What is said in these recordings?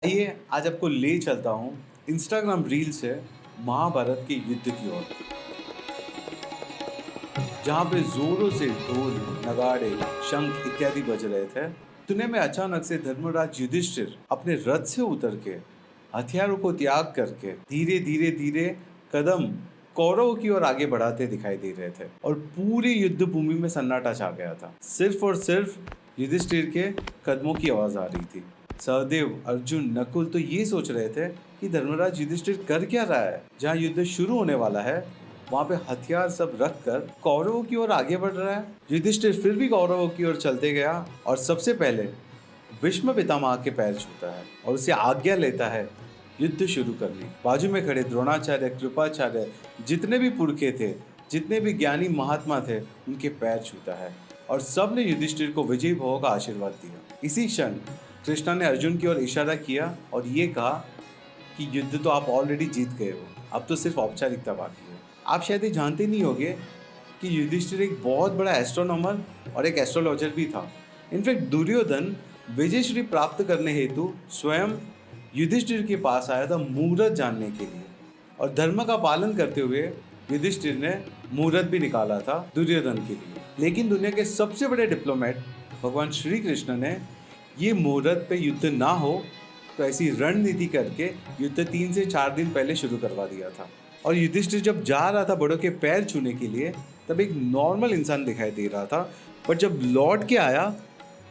आइए आज आपको ले चलता हूँ इंस्टाग्राम रील से महाभारत के युद्ध की ओर, जहाँ पे जोरों से ढोल, नगाड़े, शंख इत्यादि बज रहे थे। इतने में अचानक से धर्मराज युधिष्ठिर अपने रथ से उतर के हथियारों को त्याग करके धीरे धीरे धीरे कदम कौरवों की ओर आगे बढ़ाते दिखाई दे रहे थे और पूरी युद्ध भूमि में सन्नाटा छा गया था। सिर्फ और सिर्फ युधिष्ठिर के कदमों की आवाज आ रही थी। सहदेव, अर्जुन, नकुल तो ये सोच रहे थे कि धर्मराज युधिष्ठिर कर क्या रहा है। जहाँ युद्ध शुरू होने वाला है वहां पे हथियार सब रख कर कौरवों की ओर आगे बढ़ रहा है। युधिष्ठिर फिर भी कौरवों की ओर चलते गया और सबसे पहले भीष्म पितामह के पैर छूता है और उसे आज्ञा लेता है युद्ध शुरू करने। बाजू में खड़े द्रोणाचार्य, कृपाचार्य, जितने भी पुरखे थे, जितने भी ज्ञानी महात्मा थे, उनके पैर छूता है और सब ने युधिष्ठिर को विजयी भव का आशीर्वाद दिया। इसी क्षण कृष्णा ने अर्जुन की ओर इशारा किया और ये कहा कि युद्ध तो आप ऑलरेडी जीत गए हो, अब तो सिर्फ औपचारिकता बाकी है। आप शायद ये जानते नहीं होंगे कि युधिष्ठिर एक बहुत बड़ा एस्ट्रोनॉमर और एक एस्ट्रोलॉजर भी था। इनफैक्ट दुर्योधन विजयश्री प्राप्त करने हेतु स्वयं युधिष्ठिर के पास आया था मुहूर्त जानने के लिए, और धर्म का पालन करते हुए युधिष्ठिर ने मुहूर्त भी निकाला था दुर्योधन के लिए। लेकिन दुनिया के सबसे बड़े डिप्लोमेट भगवान श्री कृष्ण ने ये मुहूर्त पे युद्ध ना हो तो ऐसी रणनीति करके युद्ध 3 से 4 दिन पहले शुरू करवा दिया था। और युधिष्ठिर जब जा रहा था बड़ों के पैर छूने के लिए तब एक नॉर्मल इंसान दिखाई दे रहा था, बट जब लौट के आया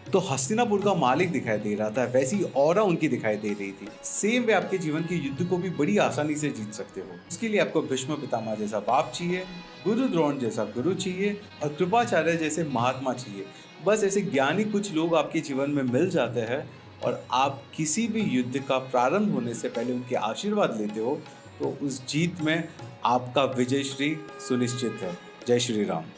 तो हस्तिनापुर का मालिक दिखाई दे रहा था। वैसी ऑरा उनकी दिखाई दे रही थी। सेम वे आपके जीवन के युद्ध को भी बड़ी आसानी से जीत सकते हो। उसके लिए आपको भीष्म पितामह जैसा बाप चाहिए, गुरु द्रोण जैसा गुरु चाहिए और कृपाचार्य जैसे महात्मा चाहिए। बस ऐसे ज्ञानी कुछ लोग आपके जीवन में मिल जाते हैं और आप किसी भी युद्ध का प्रारंभ होने से पहले उनके आशीर्वाद लेते हो तो उस जीत में आपका विजय श्री सुनिश्चित है। जय श्री राम।